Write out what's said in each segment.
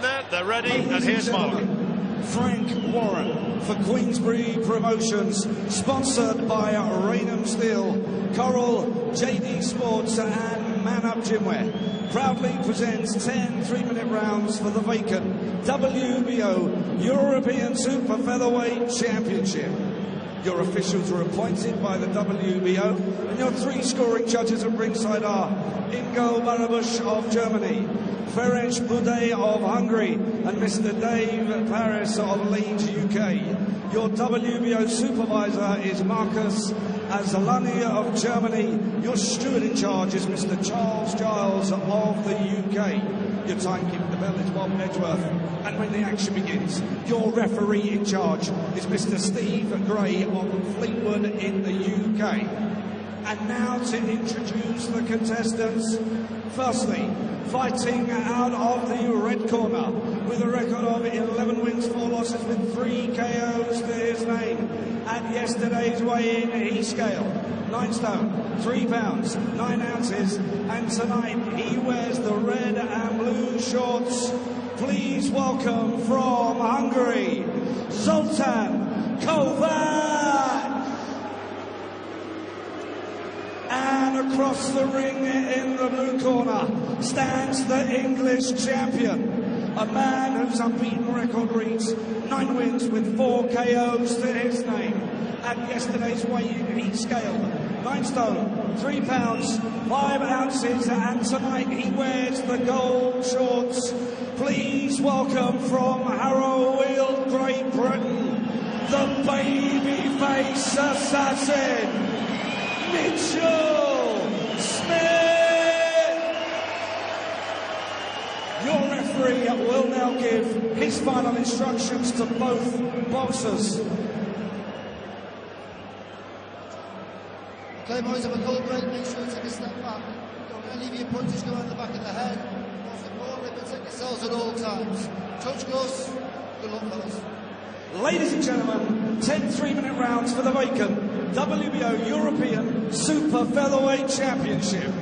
there, they're ready, and here's Mark. Frank Warren for Queensbury Promotions, sponsored by Raynham Steel, Coral, JD Sports and Man Up Gymwear, proudly presents 10 3-minute rounds for the vacant WBO European Super Featherweight Championship. Your officials are appointed by the WBO, and your 3 scoring judges at ringside are Ingo Barabush of Germany, Ferenc Budej of Hungary, and Mr. Dave Paris of Leeds, UK. Your WBO supervisor is Marcus Azalani of Germany. Your steward in charge is Mr. Charles Giles of the UK. Your timekeeper, the bell, is Bob Edgeworth. And when the action begins, your referee in charge is Mr. Steve Gray of Fleetwood in the UK. And now to introduce the contestants. Firstly, fighting out of the red corner with a record of 11 wins, 4 losses with 3 KOs to his name. At yesterday's weigh-in, he scaled 9 stone, 3 pounds, 9 ounces, and tonight he wears the red and blue shorts. Please welcome from Hungary, Zoltan Kovacs. And across the ring in the blue corner stands the English champion, a man whose unbeaten record reads 9 wins with 4 KOs to his name. At yesterday's weigh-in, he scaled 9 stone, 3 pounds, 5 ounces, and tonight he wears the gold shorts. Please welcome from Harrowfield, Great Britain, the babyface assassin, Mitchell Smith. Your referee will now give his final instructions to both boxers. Okay, boys, have a cold break. Make sure you take a step back. Don't let leave your punches go in the back of the head. Most importantly, protect yourselves at all times. Touch goes. Good luck, fellas. Ladies and gentlemen, 10 3-minute rounds for the vacant WBO European Super Featherweight Championship.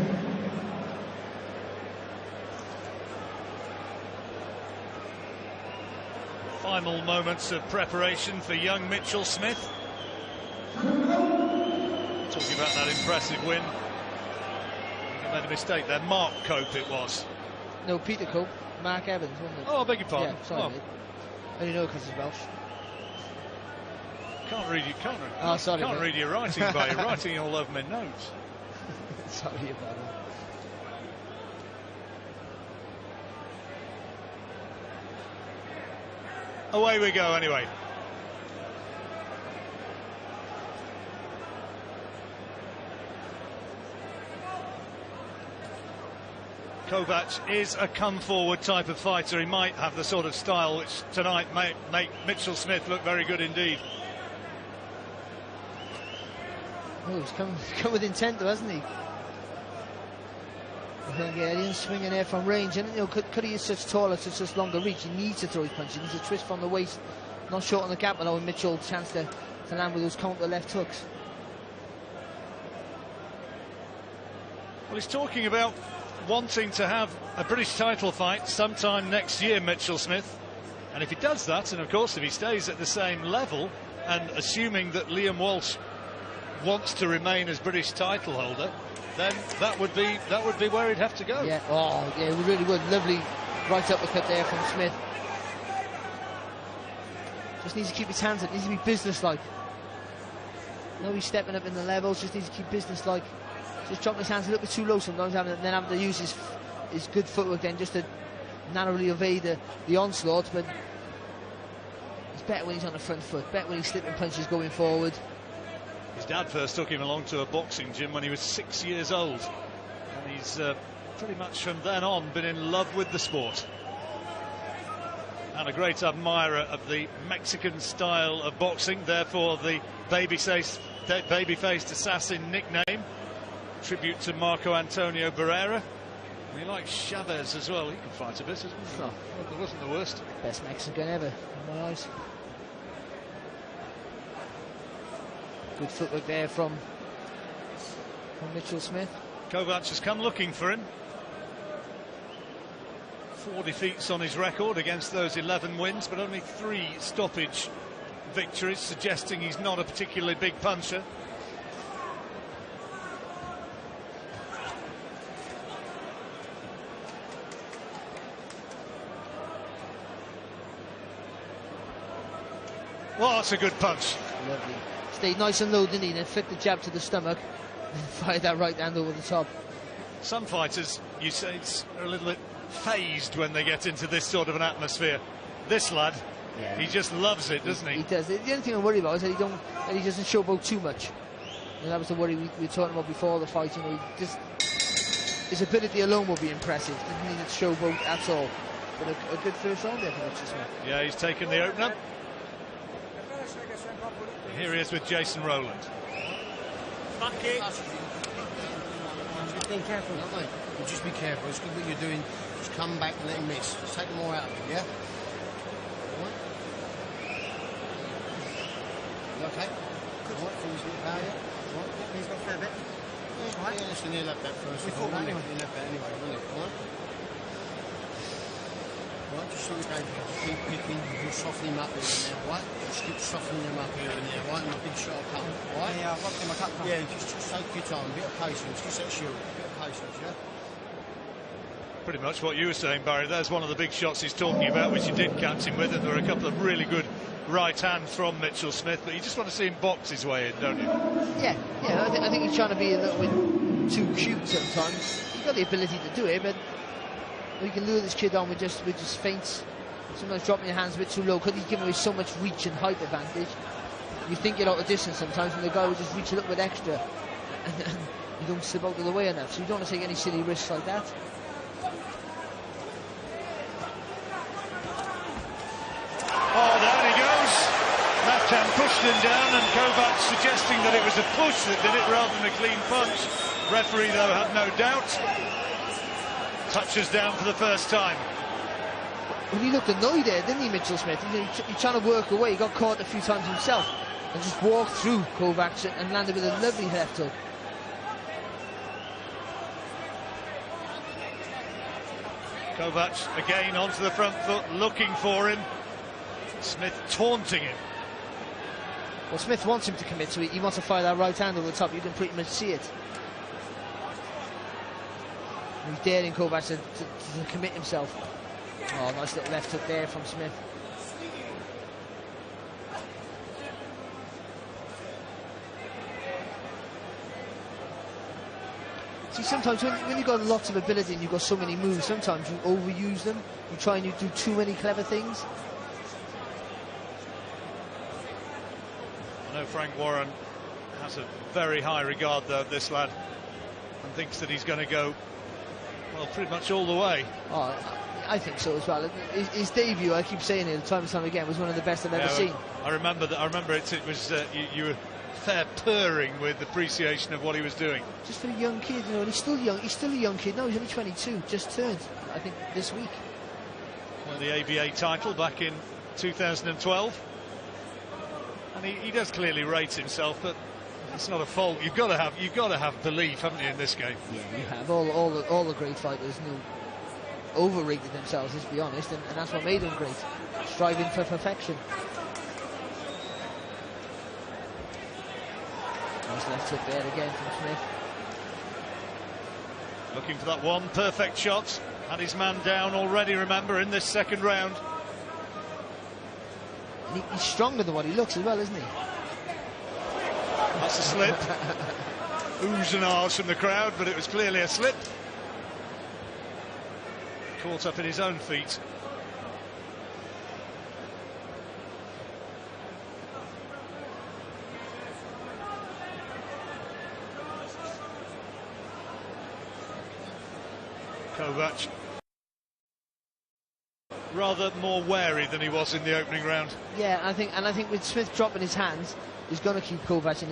Final moments of preparation for young Mitchell Smith. Talking about that impressive win. He made a mistake there. Mark Cope it was. No, Peter Cope. Mark Evans, wasn't it? Oh, I beg your pardon. Yeah, sorry, mate. I only know because he's Welsh. Can't read you. Can't read your writing, but you're writing all over my notes. Sorry about that. Away we go anyway. Kovacs is a come-forward type of fighter. He might have the sort of style which tonight may make Mitchell Smith look very good indeed. Oh, he's come with intent though, hasn't he? I think, yeah, he's swinging there from range, and you know, could he is such taller, such longer reach, he needs to throw his punch, he needs to twist from the waist, not short on the gap, allowing Mitchell a chance to land with those counter left hooks. Well, he's talking about wanting to have a British title fight sometime next year, Mitchell Smith, and if he does that, and of course if he stays at the same level, and assuming that Liam Walsh wants to remain as British title holder, then that would be where he'd have to go. Yeah, oh yeah, it really would. Lovely right uppercut there from Smith. Just needs to keep his hands up, needs to be business-like. No, he's stepping up in the levels, just needs to keep business-like. Just dropping his hands a little bit too low sometimes, and then having to use his good footwork then just to narrowly evade the onslaught, but it's better when he's on the front foot, better when he's slipping punches going forward. His dad first took him along to a boxing gym when he was 6 years old, and he's pretty much from then on been in love with the sport and a great admirer of the Mexican style of boxing, therefore the baby-faced assassin nickname, tribute to Marco Antonio Barrera. And he likes Chavez as well. He can fight a bit, isn't he? No, it wasn't the worst. Best Mexican ever in my eyes. Good footwork there from Mitchell Smith. Kovacs has come looking for him. 4 defeats on his record against those 11 wins, but only 3 stoppage victories, suggesting he's not a particularly big puncher. Well, that's a good punch. Lovely. Stayed nice and low, didn't he? Then flicked the jab to the stomach and fired that right hand over the top. Some fighters, you say, are a little bit phased when they get into this sort of an atmosphere. This lad, yeah, he just loves it, doesn't he? He does. The only thing I worry about is that he doesn't showboat too much. And that was the worry we were talking about before the fight. You know, his ability alone will be impressive. Didn't need to showboat at all. But a good first round there for Mitchell Smith. Yeah, he's taken the opener. And here he is with Jason Rowland. Fuck it. Be careful, don't they? You just be careful. It's good what you're doing. Just come back and let him miss. Just take more out of it, yeah? Alright? You okay? Alright, things a bit power, yeah? Alright, he's got a fair bit. Yeah, listen, he'll have that first. He'll have that anyway, won't he? Alright? Right, just so we go, keep picking, you'll soften him up here and there, right? Just keep softening him up here and there, right? And a big shot of cut, right? Yeah, I've got him a cut. Yeah, just take your time, a bit of patience, just that shield, a bit of patience, yeah? Pretty much what you were saying, Barry. There's one of the big shots he's talking about, which you did catch him with, and there are a couple of really good right hands from Mitchell Smith, but you just want to see him box his way in, don't you? Yeah, I think he's trying to be a little bit too cute sometimes. He's got the ability to do it, but we can lure this kid on with just feints. Sometimes dropping your hands a bit too low because he's giving away so much reach and height advantage. You think you're out of distance sometimes, and the guy will just reach a little bit extra, and you don't slip out of the way enough. So you don't want to take any silly risks like that. Oh, down he goes. Left hand pushed him down, and Kovacs suggesting that it was a push that did it rather than a clean punch. Referee, though, had no doubt. Touches down for the first time. Well, he looked annoyed there, didn't he, Mitchell Smith? He's trying to work away. He got caught a few times himself and just walked through Kovacs and landed with a lovely left hook. Kovacs again onto the front foot, looking for him. Smith taunting him. Well, Smith wants him to commit to it. He wants to fire that right hand over the top. You can pretty much see it. He's daring Kovacs to commit himself. Oh, nice little left hook there from Smith. See, sometimes when you've got lots of ability and you've got so many moves, sometimes you overuse them. You try and you do too many clever things. I know Frank Warren has a very high regard, though, of this lad, and thinks that he's going to go, well, pretty much all the way. Oh, I think so as well. His debut, I keep saying it time and time again, was one of the best I've ever seen. I remember that. I remember it was you were fair purring with appreciation of what he was doing. Just for a young kid, you know, and he's still young. He's still a young kid. No, he's only 22, just turned, I think, this week. Won the ABA title back in 2012, and he does clearly rate himself, but it's not a fault. You've got to have belief, haven't you, in this game? Yeah, you have. All the great fighters over-rated themselves, let's be honest, and that's what made them great. Striving for perfection. Nice left hook there again from Smith. Looking for that one perfect shot. Had his man down already, remember, in this second round. And he's stronger than what he looks as well, isn't he? That's a slip. Oohs and ahs from the crowd, but it was clearly a slip. Caught up in his own feet. Kovacs rather more wary than he was in the opening round. Yeah, I think with Smith dropping his hands, he's going to keep Kovacs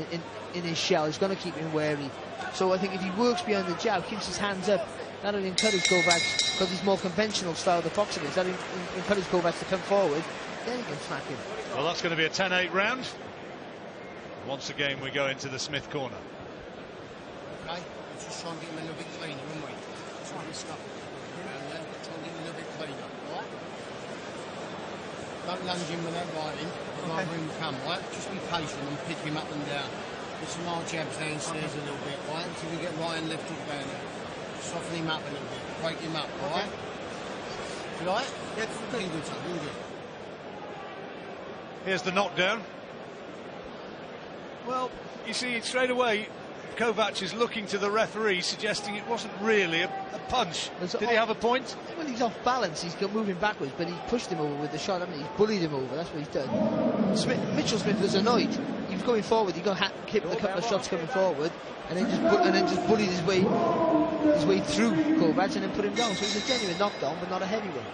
in his shell. He's going to keep him wary. So I think if he works behind the jab, keeps his hands up, that'll encourage Kovacs, because he's more conventional style the boxing is. That'll encourage Kovacs to come forward. Then he can smack him. Well, that's going to be a 10-8 round. Once again, we go into the Smith corner. Okay, let's just try and get him a little bit cleaner, won't we? Try and get him a little bit cleaner. Don't lunge in with that right in. I'd rather him come, right? Just be patient and pick him up and down. Get some more jabs downstairs a little bit, right? Until we get right and left hook down there. Soften him up a little bit. Break him up, right? You like? Yeah, really good, son. Really good. Here's the knockdown. Well, you see, straight away, Kovacs is looking to the referee, suggesting it wasn't really a punch. Did he have a point? Well, he's off balance. He's moving backwards, but he pushed him over with the shot. I mean, he's bullied him over. That's what he's done. Mitchell Smith was annoyed. He was going forward. He got hit with a couple of shots coming forward, and then just bullied his way through Kovacs and then put him down. So it was a genuine knockdown, but not a heavy one.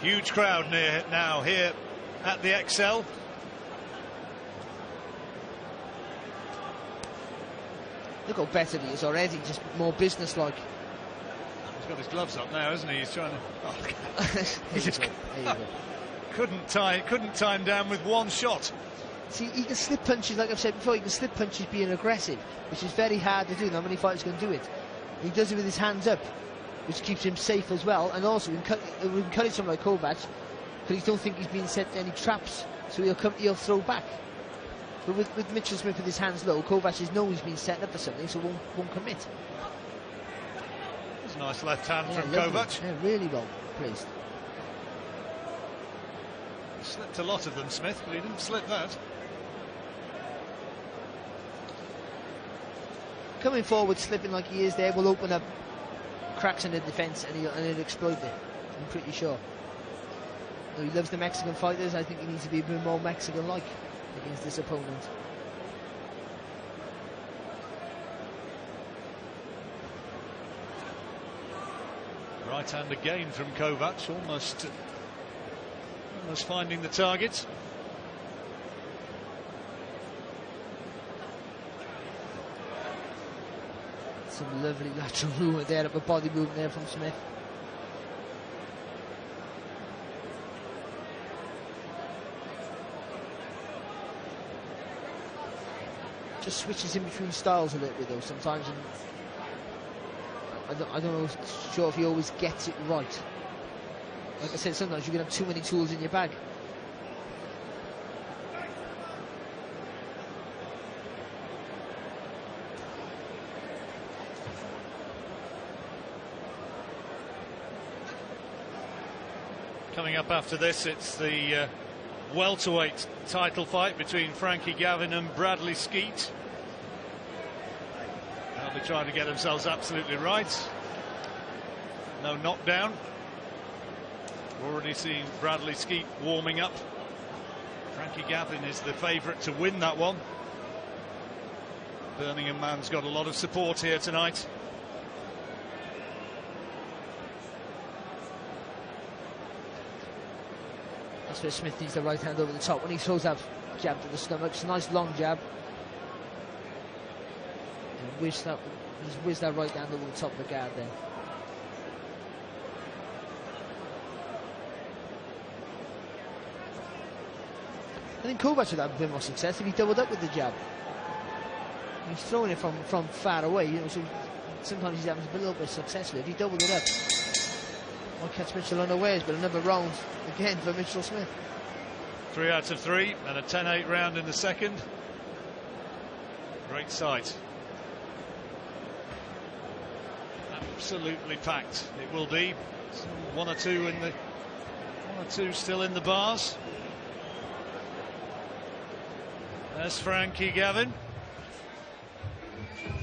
Huge crowd now here at the XL. Look how better he is already, just more business-like. He's got his gloves up now, hasn't he? He's trying to. Oh, he just couldn't tie him down with one shot. See, he can slip punches, like I've said before. He can slip punches being aggressive, which is very hard to do. Not many fighters can do it. He does it with his hands up, which keeps him safe as well. And also, we encourage someone like Kovacs because he don't think he's being set any traps, so he'll throw back. But with Mitchell Smith with his hands low, Kovacs knows he's been set up for something, so won't commit. It's a nice left hand from lovely. Kovacs. Yeah, really well placed. He slipped a lot of them, Smith, but he didn't slip that. Coming forward, slipping like he is there, will open up cracks in the defence and he'll exploit it. I'm pretty sure. Though he loves the Mexican fighters, I think he needs to be a bit more Mexican-like against this opponent. Right hand again from Kovacs, almost finding the target. Some lovely lateral movement there, upper body movement there from Smith. Just switches in between styles a little bit though sometimes, and I don't know sure if he always gets it right. Like I said, sometimes you can have too many tools in your bag. Coming up after this, it's the welterweight title fight between Frankie Gavin and Bradley Skeet. They'll be trying to get themselves absolutely right. No knockdown. Already seen Bradley Skeet warming up. Frankie Gavin is the favourite to win that one. Birmingham man's got a lot of support here tonight. That's where Smith needs the right hand over the top. When he throws that jab to the stomach, it's a nice long jab. And just whiz that right hand over the top of the guard then. I think Kovacs would have a bit more success if he doubled up with the jab. He's throwing it from far away, you know, so sometimes he's having a little bit of success with it. If he doubled it up, might catch Mitchell unawares, but another round again for Mitchell Smith. 3 out of 3 and a 10-8 round in the second. Great sight. Absolutely packed it will be. One or two still in the bars. There's Frankie Gavin,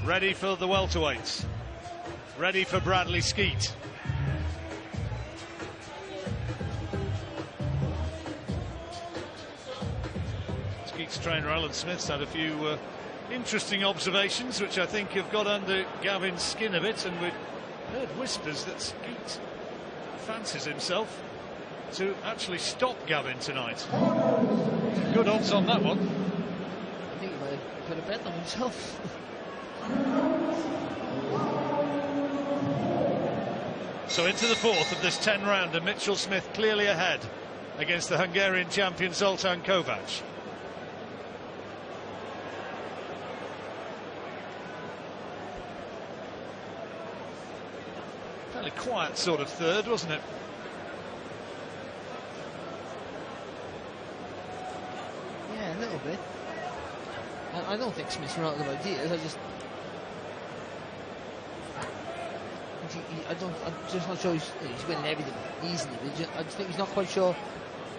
ready for the welterweights, ready for Bradley Skeet. Skeet's trainer Alan Smith's had a few interesting observations which I think have got under Gavin's skin a bit, and we've heard whispers that Skeet fancies himself to actually stop Gavin tonight. Good odds on that one. I think he might have put a bet on himself. So into the fourth of this 10-rounder, Mitchell Smith clearly ahead against the Hungarian champion Zoltan Kovacs. Fairly quiet sort of third, wasn't it? bit. And I don't think Smith's run out of ideas. I'm just not sure he's winning everything easily. I just think he's not quite sure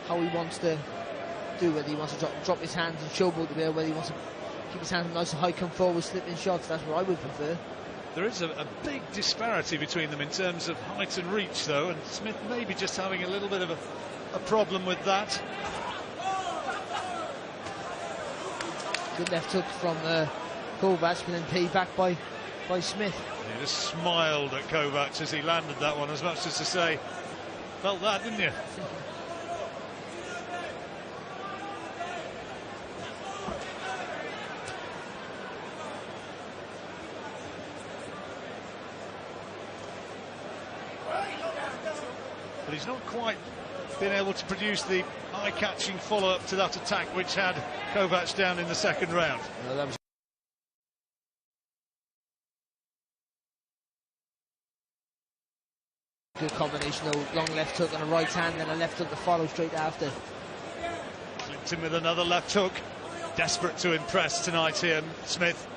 how he wants to do, whether he wants to drop his hands and showboat the ball, whether he wants to keep his hands nice and high, come forward, slipping shots. That's what I would prefer. There is a big disparity between them in terms of height and reach, though, and Smith may be just having a little bit of a problem with that. Good left hook from Kovacs, and then paid back by Smith. He just smiled at Kovacs as he landed that one, as much as to say, felt that, didn't you? But he's not quite been able to produce the eye-catching follow-up to that attack which had Kovacs down in the second round. No, that was good combination, though. Long left hook and a right hand, and a left hook to follow straight after. Clinton with another left hook. Desperate to impress tonight here, Smith.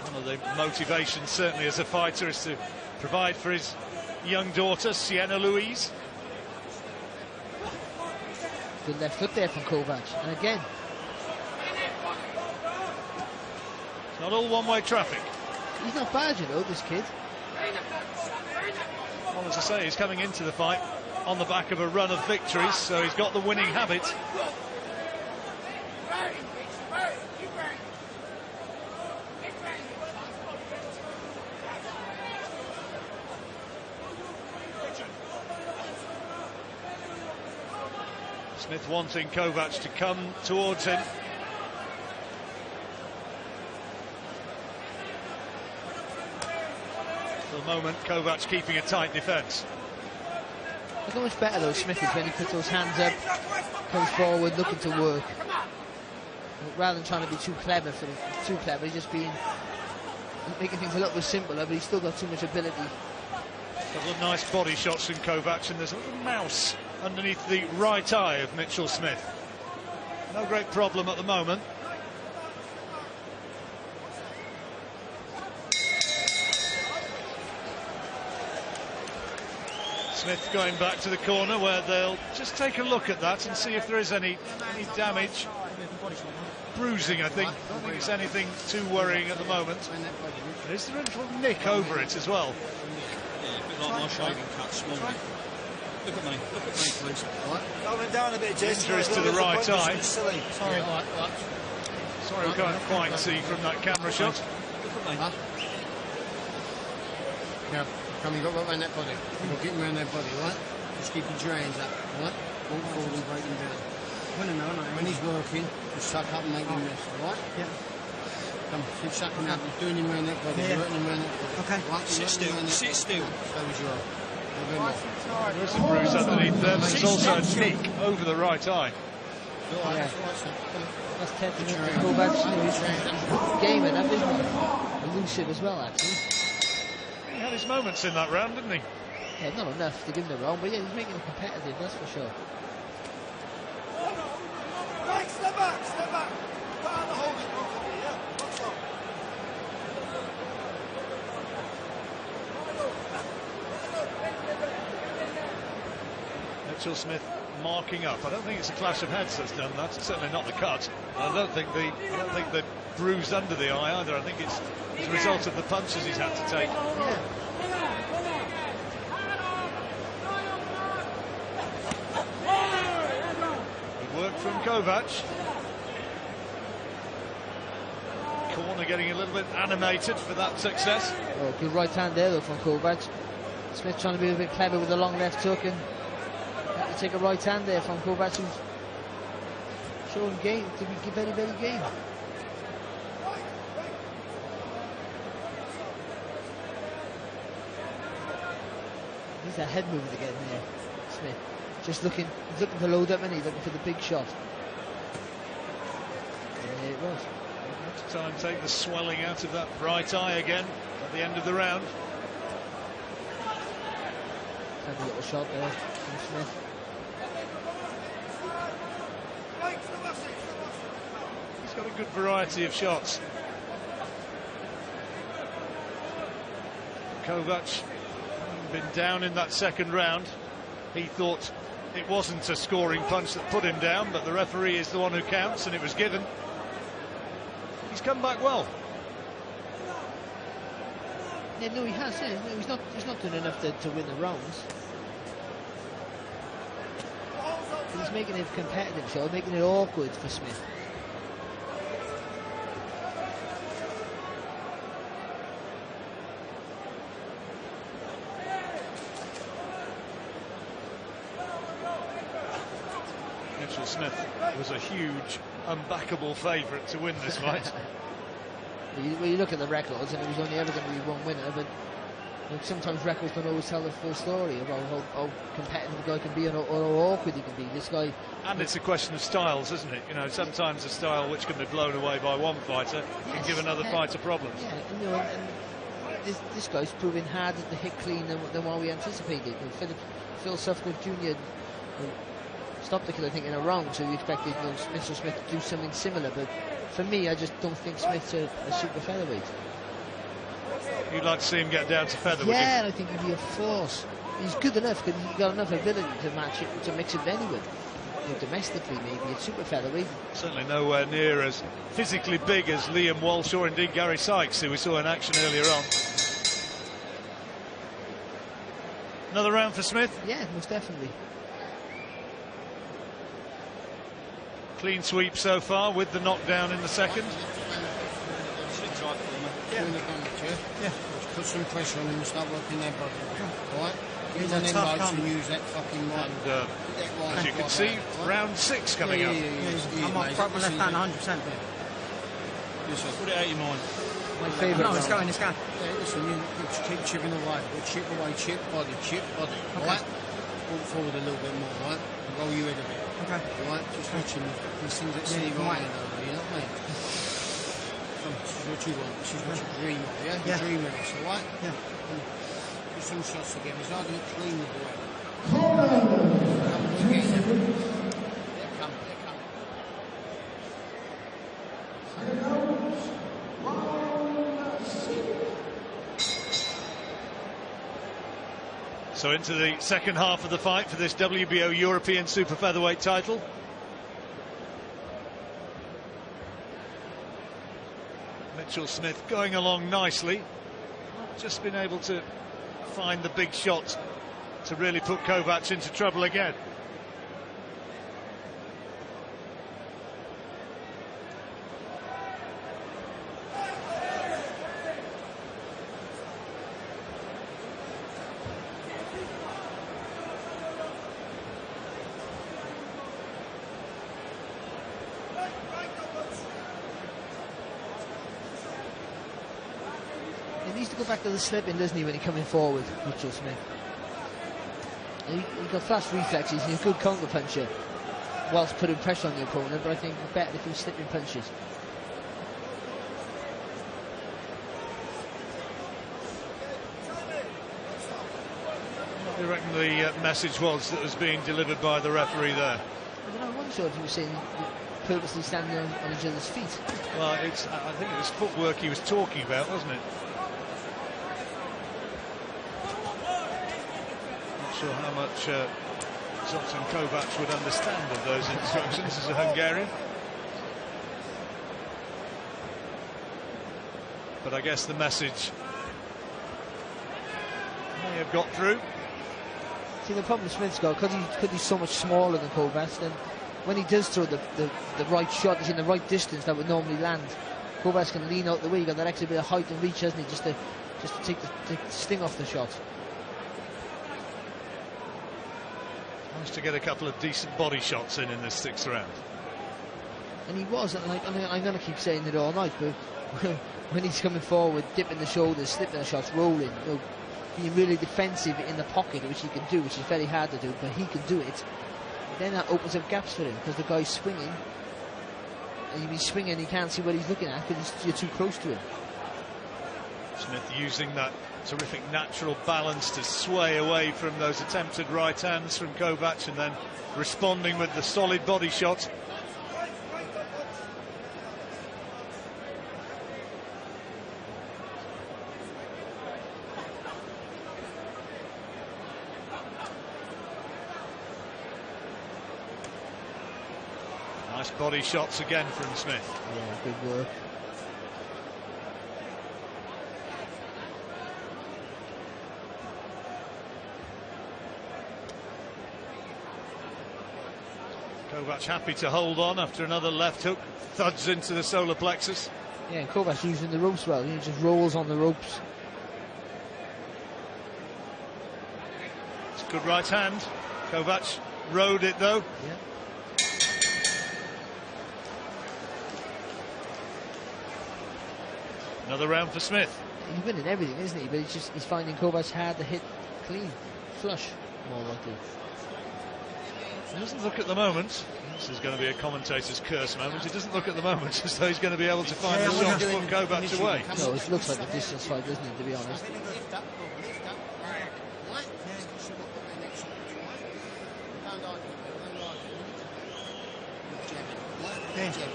One of the motivations, certainly as a fighter, is to provide for his young daughter, Sienna Louise. Good left hook there from Kovacs, and again, it's not all one-way traffic. he's not bad, you know, this kid. Well, as I say, he's coming into the fight on the back of a run of victories, so he's got the winning habit. Smith wanting Kovacs to come towards him. For the moment, Kovacs keeping a tight defence. Look how much better though Smith is when he puts those hands up, comes forward, looking to work. Rather than trying to be too clever, he's just making things a little bit simpler, but he's still got too much ability. A couple of nice body shots from Kovacs, and there's a little mouse underneath the right eye of Mitchell Smith. No great problem at the moment. Smith going back to the corner, where they'll just take a look at that and see if there is any damage. Bruising, I think. I don't think it's anything too worrying at the moment. But is there a little nick over it as well? Yeah, a bit like my shaving cut, small. Look at me, please. Right. Going down a bit, Jess. Injuries to the right eye. Sorry. Sorry, we can't quite see from that camera shot. Look at me. Yeah, come, you got to around that body. You got to get him around that body, right? Just keep your hands up, right? Walk forward and break him down. When he's working, just suck up and make him rest, right? Yeah. Come, keep sucking up. You're doing him around that body. You're hurting him around that body. Okay. Right? Sit still. Sit still. So as you are. There is a bruise underneath there, but it's also a nick over the right eye. Yeah. That's tempting him to go back to his game, and that is elusive as well, actually. He had his moments in that round, didn't he? Yeah, not enough to give him the round, but yeah, he's making it competitive, that's for sure. Step back. Put on the holding properly, yeah. What's up? Mitchell Smith marking up. I don't think it's a clash of heads that's done that. It's certainly not the cut. I don't think the bruise under the eye either. I think it's as a result of the punches he's had to take. Yeah. Good work from Kovacs. Corner getting a little bit animated for that success. Oh, good right hand there though from Kovacs. Smith trying to be a bit clever with the long left hook, and had to take a right hand there from Kovacs, who's showing game to be very, very game. He's that head movement again there, Smith. Just looking to load up, and he's looking for the big shot. There it was. try and take the swelling out of that right eye again at the end of the round. Had a little shot there from Smith. He's got a good variety of shots. Kovacs been down in that second round. He thought it wasn't a scoring punch that put him down, but the referee is the one who counts, and it was given. He's come back well. Yeah, no, he has. Yeah. No, he's not doing enough to win the rounds. But he's making it competitive, so making it awkward for Smith. Smith was a huge, unbackable favourite to win this fight. Well, you look at the records, and it was only ever going to be one winner, but you know, sometimes records don't always tell the full story about how competitive a guy can be or how awkward he can be. This guy... And it's a question of styles, isn't it? You know, sometimes a style which can be blown away by one fighter can give another fighter problems. Yeah, and, you know, and this guy's proving harder to hit clean than what we anticipated. And Phil Suffolk Jr. stopped the kill, I think, in a round, so you expected Smith to do something similar, but for me, I just don't think Smith's a super featherweight. You'd like to see him get down to feather, yeah, and I think he'd be a force. He's good enough, because he's got enough ability to match it, to mix it with anyone. You know, domestically, maybe at super featherweight. Certainly nowhere near as physically big as Liam Walsh or indeed Gary Sykes, who we saw in action earlier on. Another round for Smith? Yeah, most definitely. Clean sweep so far with the knockdown in the second. Yeah. Put some pressure on him and start working their body. Right? Use them boats and use that fucking right. And as you can see, round 6 coming up. I might prop my left hand 100%. Put it out your mind. My favourite. No, it's going. Yeah, listen, you keep chipping away. Chip away, chip body. Okay. Right? Walk forward a little bit more, right? And roll your head a bit. Okay. Right? Just watching these things that see right over, you know what I mean? This is what you want. This is what you dream of, yeah? You dream of this, alright? Yeah. Do some shots again. It's hard to clean the boy. So into the second half of the fight for this WBO European Super Featherweight title. Mitchell Smith going along nicely. Just been able to find the big shot to really put Kovacs into trouble again. He needs to go back to the slipping, doesn't he, when he's coming forward, Mitchell Smith. He's got fast reflexes, he's a good counter puncher whilst putting pressure on the opponent, but I think it's better if he's slipping punches. What do you reckon the message was that was being delivered by the referee there? I don't know, I'm not sure if he was saying purposely standing on each other's feet. Well, I think it was footwork he was talking about, wasn't it? Not sure how much Zoltan Kovacs would understand of those instructions as a Hungarian. But I guess the message may have got through. See, the problem Smith's got, because he's so much smaller than Kovacs, then when he does throw the right shot, he's in the right distance that would normally land. Kovacs can lean out the way. He's got that extra bit of height and reach, hasn't he, just to take the sting off the shot. Managed to get a couple of decent body shots in this sixth round. And he was, and I'm going to keep saying it all night, but when he's coming forward, dipping the shoulders, slipping the shots, rolling, you know, being really defensive in the pocket, which he can do, which is very hard to do, but he can do it. Then that opens up gaps for him, because the guy's swinging. and you'll be swinging, you can't see what he's looking at because you're too close to him. Smith using that terrific natural balance to sway away from those attempted right hands from Kovacs, and then responding with the solid body shot. Nice body shots again from Smith. Yeah, good work. Kovacs happy to hold on after another left hook thuds into the solar plexus. Yeah, and Kovacs using the ropes well. He just rolls on the ropes. It's a good right hand. Kovacs rode it though. Yeah. Another round for Smith. He's winning everything, isn't he? But he's finding Kovacs hard to hit clean, flush, more likely. He doesn't look at the moment. This is going to be a commentator's curse moment. He doesn't look at the moment as though he's going to be able to find the shot to put Kovacs away. No, it looks like a distance fight, doesn't it, to be honest?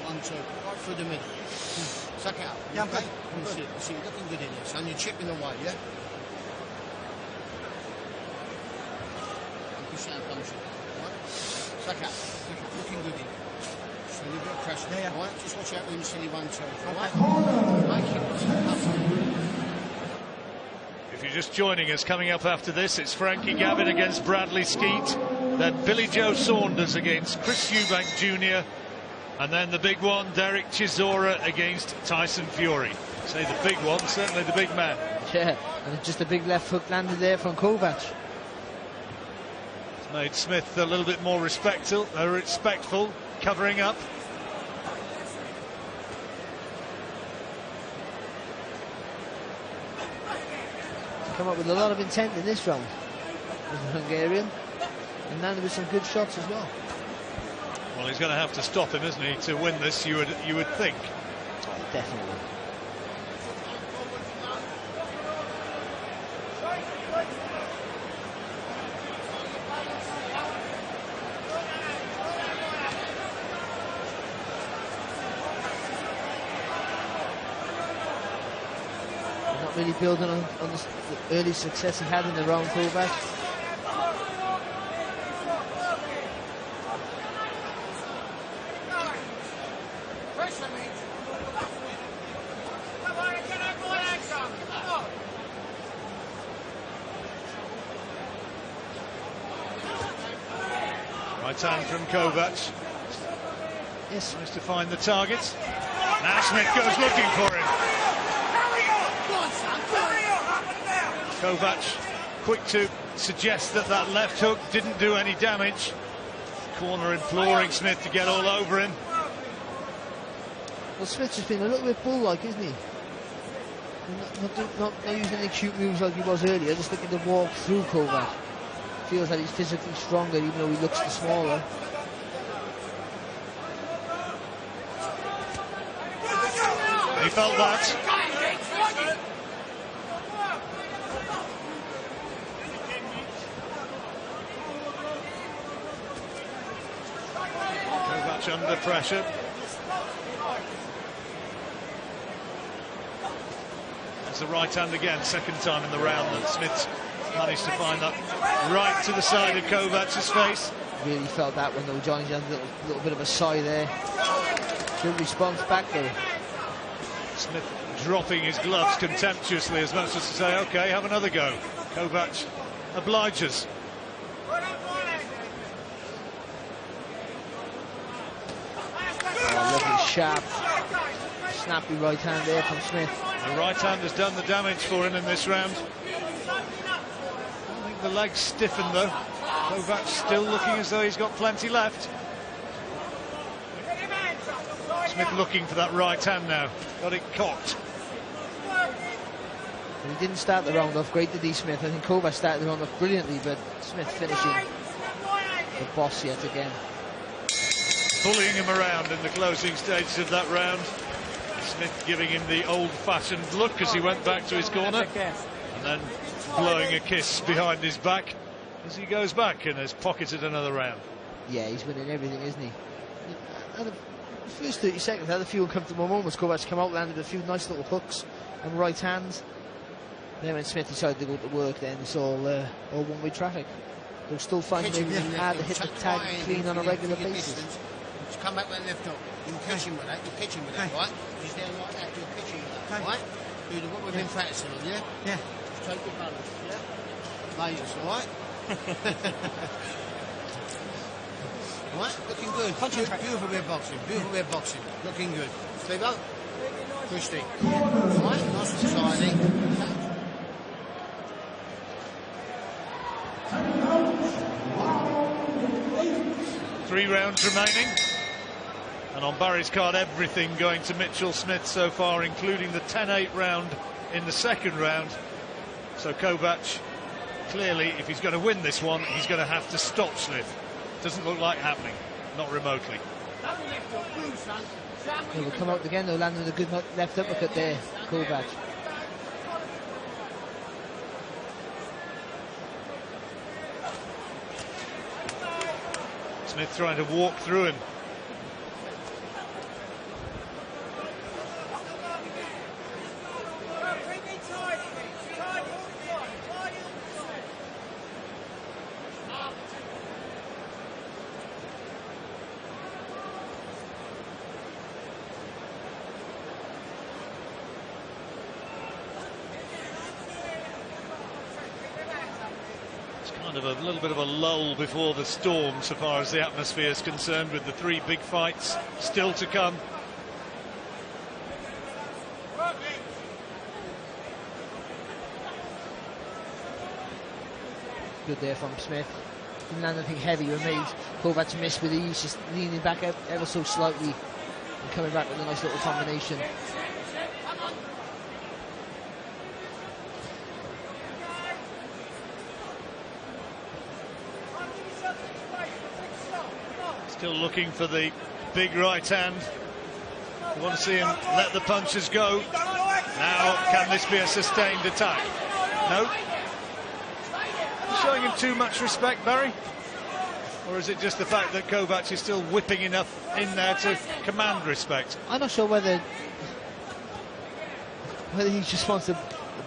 One, two, right through the middle. Suck it out. Yeah, okay? See, you're looking good in this, and you're chipping away, yeah? Push out, punch it. Right? Suck out. Looking good in. So a little bit of pressure. Yeah. Right? Just watch out when you silly 1, 2. Right? Make it. If you're just joining us, coming up after this, it's Frankie Gavin against Bradley Skeet, then Billy Joe Saunders against Chris Eubank Jr., and then the big one, Derek Chisora against Tyson Fury. Say the big one, certainly the big man. Yeah, and just a big left hook landed there from Kovacs. It's made Smith a little bit more respectful, covering up. Come up with a lot of intent in this round with the Hungarian, and landed with some good shots as well. Well, he's going to have to stop him, isn't he, to win this, you would think. Oh, definitely. He's not really building on the early success he had in the round, Kovacs. Right hand from Kovacs. Yes. Tries to find the target. Now Smith goes looking for him. Kovacs quick to suggest that that left hook didn't do any damage. Corner imploring Smith to get all over him. Well, Smith's just been a little bit bull-like, isn't he? Not using any cute moves like he was earlier, just looking to walk through Kovacs. Feels like he's physically stronger, even though he looks the smaller. He felt that. Kovacs under pressure. There's the right hand again, second time in the round that Smith's managed to find that right to the side of Kovacs' face. Really felt that when they were joining, a little bit of a sigh there. Good response back though. Smith dropping his gloves contemptuously, as much as to say, okay, have another go. Kovacs obliges. Oh, lovely, sharp, snappy right hand there from Smith. The right hand has done the damage for him in this round. I think the legs stiffened though. Kovacs still looking as though he's got plenty left. Smith looking for that right hand now. Got it cocked. And he didn't start the round off great, did he, Smith? I think Kovacs started the round off brilliantly, but Smith finishing the boss yet again. bullying him around in the closing stages of that round. Smith giving him the old-fashioned look as he went back to his corner, and then blowing a kiss behind his back as he goes back and has pocketed another round. Yeah, he's winning everything, isn't he? And the first 30 seconds had a few uncomfortable moments. Kovacs come out, landed a few nice little hooks on right hands. Then when Smith decided to go to work, then it's all one-way traffic. They'll still find it hard to hit the tag clean on a regular basis. Just come back with a left hook. You catch him with that, right? He's down like that, you're pitching with that, right? Do what we've been practicing on, yeah? Yeah. Just take your balance, yeah? Layers, alright? Right, looking good. Beautiful bit of boxing, looking good. Sleeve up. Christy. Alright, nice and tidy. 3 rounds remaining, and on Barry's card everything going to Mitchell Smith so far, including the 10-8 round in the second round. So Kovacs, clearly, if he's going to win this one, he's going to have to stop Smith. Doesn't look like happening, not remotely. He will come out again, they'll land with a good left uppercut there, Kovacs. Smith trying to walk through him. Kind of a little bit of a lull before the storm so far as the atmosphere is concerned, with the 3 big fights still to come. Good there from Smith. Didn't land anything heavy or made Kovacs miss with ease, just leaning back ever so slightly and coming back with a nice little combination. Still looking for the big right hand. You want to see him let the punches go. Now, can this be a sustained attack? No. Showing him too much respect, Barry? Or is it just the fact that Kovacs is still whipping enough in there to command respect? I'm not sure whether he just wants to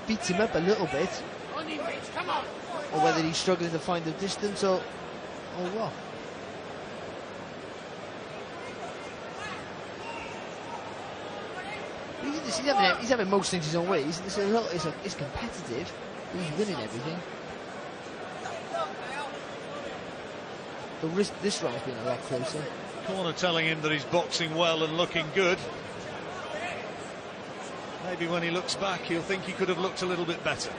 beat him up a little bit, or whether he's struggling to find the distance, or what. He's having most things his own way. It's competitive. He's winning everything. But this round's been a lot closer. Corner telling him that he's boxing well and looking good. Maybe when he looks back, he'll think he could have looked a little bit better.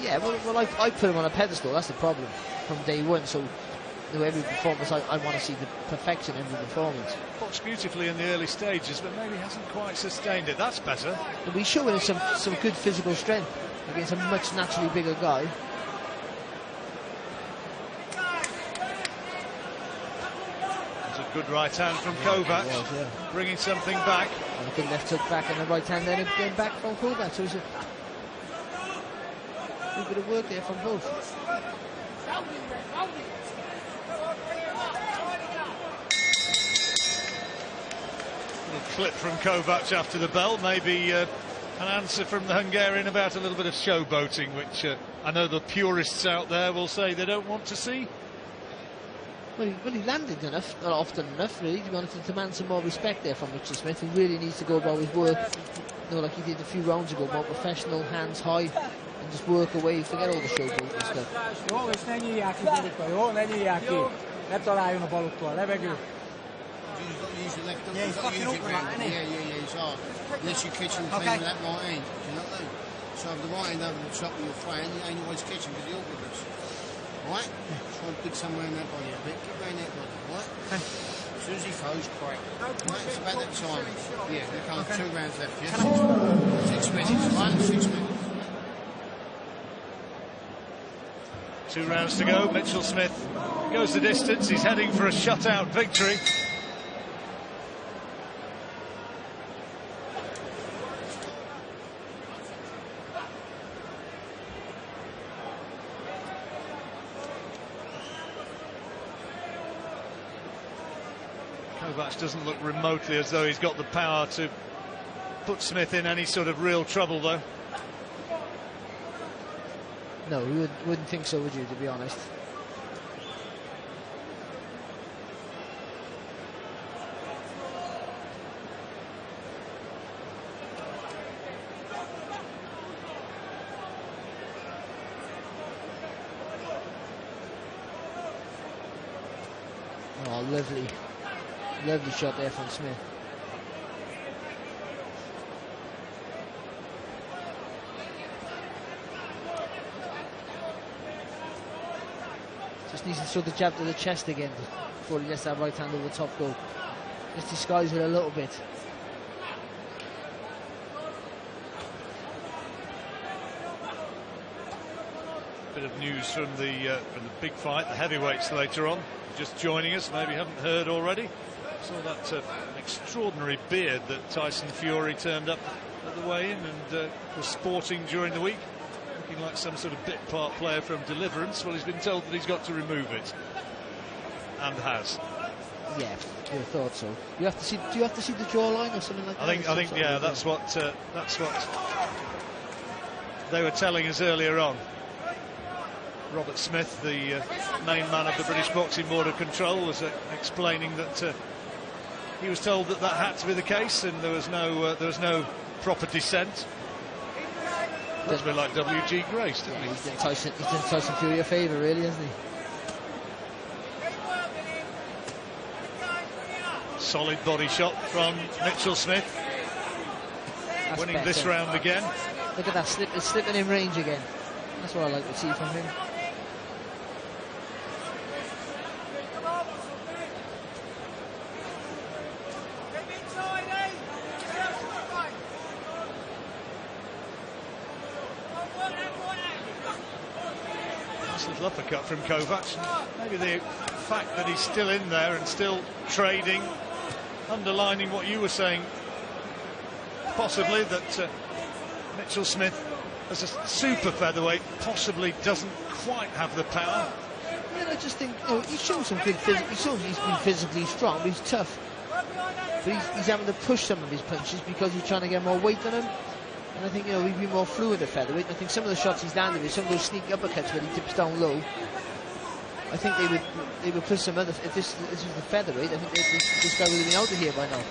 Yeah, well I put him on a pedestal. That's the problem from day one. So every performance, I want to see the perfection in every performance. Boxed beautifully in the early stages, but maybe hasn't quite sustained it. That's better. But he's showing some good physical strength against a much naturally bigger guy. It's a good right hand from Kovacs, bringing something back. And a good left hook back, and the right hand then again back from Kovacs. So it's a good bit of work there from both. Clip from Kovacs after the bell, maybe an answer from the Hungarian about a little bit of showboating, which I know the purists out there will say they don't want to see. Well, he landed enough, not often enough really, to be honest, to demand some more respect there from Mitchell Smith. He really needs to go about his work, like he did a few rounds ago, more professional, hands high, and just work away, forget all the showboating stuff. Jó, és ne nyílják ki, jó, ne nyílják ki. Ne találjon a balukról, levegő. Yeah, he's fucking awkward, isn't he? Yeah, he's hard. Unless you're catching the thing with that right hand, you know what I mean? So if the right hand over the top of your frame, you ain't always catching because the awkwardness. Right? Try and dig somewhere in that body a bit. Get around that body, right? As soon as he throws, crack. Right, it's about that time. Yeah, there comes 2 rounds left, yeah? 6 minutes, right? 6 minutes. 2 rounds to go. Mitchell Smith goes the distance. He's heading for a shutout victory. Kovacs doesn't look remotely as though he's got the power to put Smith in any sort of real trouble, though. No, you wouldn't think so, would you, to be honest? Oh, lovely shot there from Smith. Just needs to throw the jab to the chest again before he gets that right hand over the top goal. Just disguise it a little bit. Bit of news from the big fight, the heavyweights later on. Just joining us, maybe haven't heard already. Saw that extraordinary beard that Tyson Fury turned up at the weigh-in and was sporting during the week. Looking like some sort of bit part player from Deliverance. Well, he's been told that he's got to remove it, and has. Yeah, I thought so. You have to see. Do you have to see the jawline or something like that? I think, yeah, that's what they were telling us earlier on. Robert Smith, the main man of the British Boxing Board of Control, was explaining that he was told that had to be the case, and there was no proper dissent. Looks a bit like W.G. Grace, doesn't he? He's done Tyson Fury a favour, really, hasn't he? Solid body shot from Mitchell Smith. That's winning better. This round again. Look at that, it's slipping in range again. That's what I like to see from him. Nice little uppercut from Kovacs. Maybe the fact that he's still in there and still trading, underlining what you were saying, possibly that Mitchell Smith, as a super featherweight, possibly doesn't quite have the power. Yeah, I just think he shows some good physical. He shows he's been physically strong, but he's tough. But he's having to push some of his punches because he's trying to get more weight on him. And I think he'd be more fluid at featherweight. I think some of the shots he's landed with, some of those sneak uppercuts when he dips down low, I think they would push some other. If this was the featherweight, I think this guy would have been out of here by now.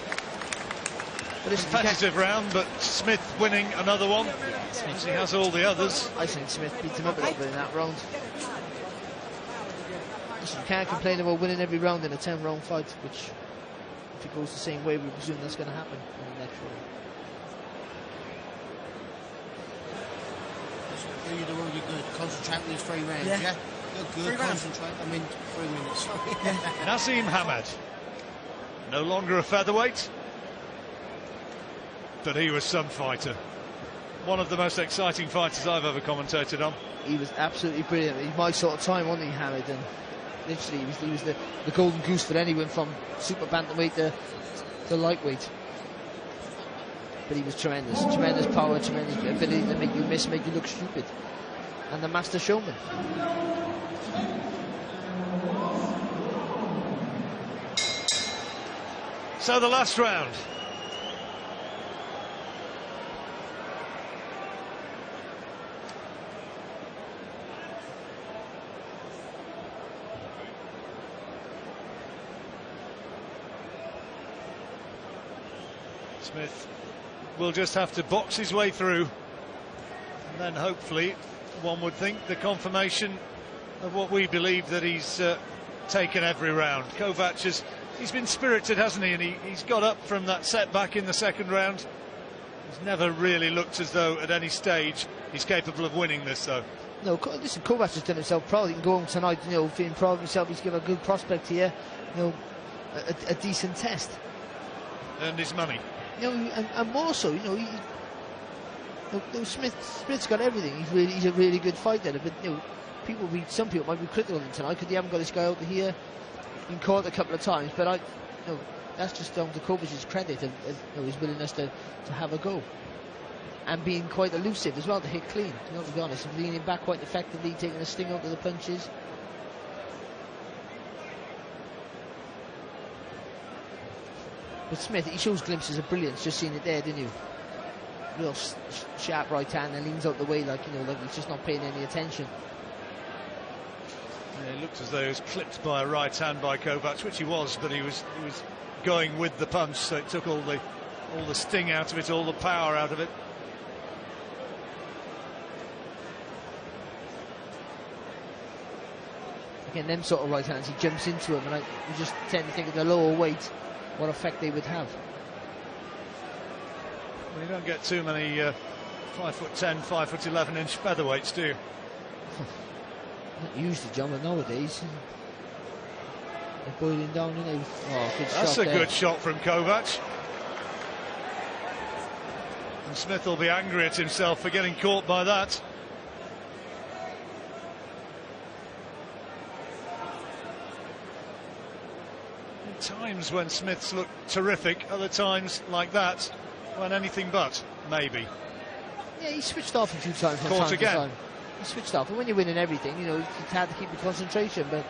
But listen, competitive round, but Smith winning another one. He has all the others. I think Smith beat him up a little bit in that round. Listen, you can't complain about winning every round in a 10-round fight, which, if it goes the same way, we presume that's going to happen in the next round. You're doing really good. Concentrate on these 3 rounds, yeah? You're good. Concentrate. I mean, 3 minutes. Naseem Hamed, no longer a featherweight, but he was some fighter. One of the most exciting fighters I've ever commentated on. He was absolutely brilliant. He's my sort of time, wasn't he, Hamed? And literally, he was the golden goose for anyone from super bantamweight to lightweight. But he was tremendous power, tremendous ability to make you miss, make you look stupid, and the master showman. So the last round. Smith will just have to box his way through, and then hopefully, one would think, the confirmation of what we believe, that he's taken every round. Kovacs he's been spirited, hasn't he? And he's got up from that setback in the second round. He's never really looked as though at any stage he's capable of winning this, though. No, listen, Kovacs has done himself proud. He can go home tonight, feeling proud of himself. He's given a good prospect here, a decent test. Earned his money. And more so, Smith's got everything. He's a really good fighter. But some people might be critical of him tonight because they haven't got this guy out here. Been caught a couple of times, but that's just down to Kovacs' credit of his willingness to have a go, and being quite elusive as well to hit clean. To be honest, and leaning back quite effectively, taking a sting out of the punches. But Smith, he shows glimpses of brilliance. Just seeing it there, didn't you? Real sharp right hand and leans out the way, like, you know, like he's just not paying any attention. Yeah, it looked as though he was clipped by a right hand by Kovacs, which he was, but he was going with the punch, so it took all the sting out of it, all the power out of it. Again, them sort of right hands, he jumps into them, and you just tend to think of the lower weight, what effect they would have. Well, you don't get too many 5'10", 5'11" inch featherweights, do you? Not usually, John, but nowadays they're boiling down, you know. Oh, good That's shot a there. good shot from Kovacs. And Smith will be angry at himself for getting caught by that. Times when Smith's looked terrific, other times like that when anything but, maybe. Yeah, he switched off a few times. From Caught time to again. time. He switched off, and when you're winning everything, you know, it's hard to keep the concentration. But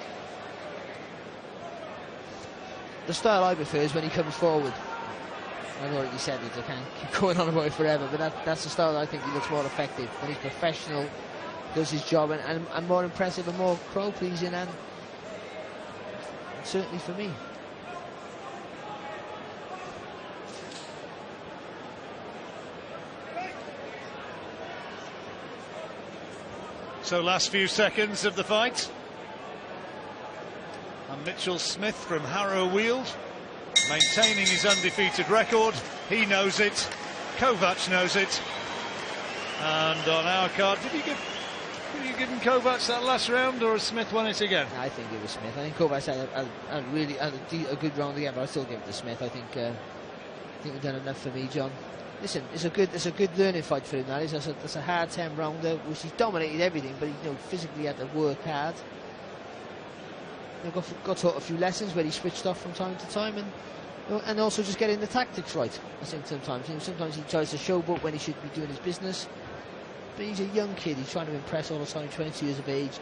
the style I prefer is when he comes forward. I know what you said, I can't keep going on about it forever, but that's the style I think he looks more effective. When he's professional, does his job, and more impressive and more crowd-pleasing, and certainly for me. So last few seconds of the fight. And Mitchell Smith from Harrow Weald, maintaining his undefeated record. He knows it. Kovacs knows it. And on our card, did you give him Kovacs that last round, or has Smith won it again? I think it was Smith. I think Kovacs had a good round again, but I still give it to Smith. I think we've done enough for me, John. Listen, it's a good learning fight for him. That is, it's a hard 10-rounder, which he's dominated everything, but he, you know, physically had to work hard. You know, got taught a few lessons where he switched off from time to time, and you know, and also just getting the tactics right. I think sometimes, you know, sometimes he tries to showboat when he should be doing his business. But he's a young kid. He's trying to impress all the time. 22 years of age.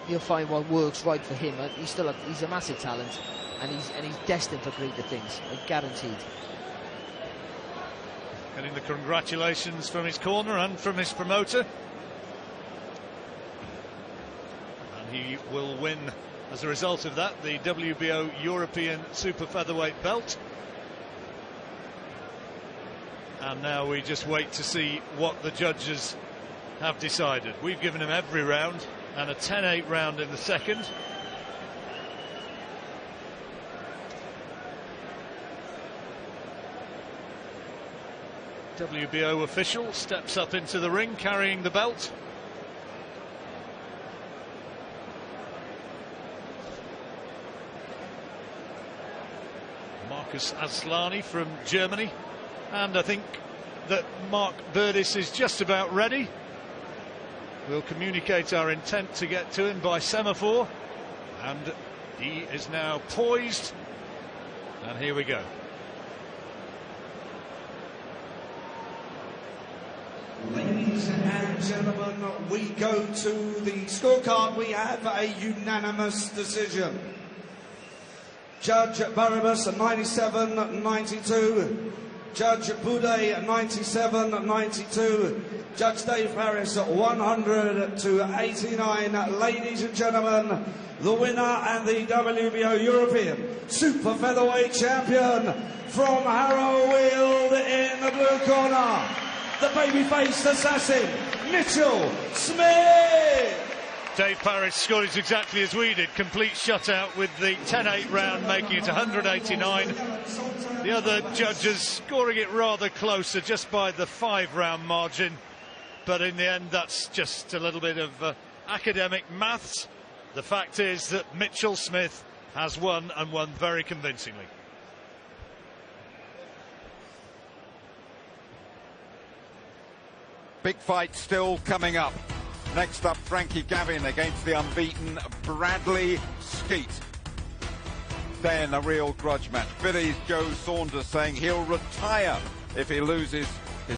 He'll find what works right for him. He's a massive talent, and he's destined for greater things, guaranteed. Getting the congratulations from his corner and from his promoter. And he will win, as a result of that, the WBO European Super Featherweight belt. And now we just wait to see what the judges have decided. We've given him every round, and a 10-8 round in the second. WBO official steps up into the ring carrying the belt. Marcus Aslani from Germany, and I think that Mark Burdis is just about ready. We'll communicate our intent to get to him by semaphore, and he is now poised, and here we go. Ladies and gentlemen, we go to the scorecard. We have a unanimous decision. Judge Barabas 97-92. Judge Boudet 97-92. Judge Dave Harris 100-89. Ladies and gentlemen, the winner and the WBO European Super Featherweight Champion from Harrow Weald in the blue corner, the baby-faced assassin, Mitchell Smith. Dave Parrish scored it exactly as we did. Complete shutout with the 10-8 round, making it 189. The other judges scoring it rather closer, just by the 5-round margin. But in the end, that's just a little bit of academic maths. The fact is that Mitchell Smith has won, and won very convincingly. Big fight still coming up. Next up, Frankie Gavin against the unbeaten Bradley Skeet. Then a real grudge match. Billy's Joe Saunders saying he'll retire if he loses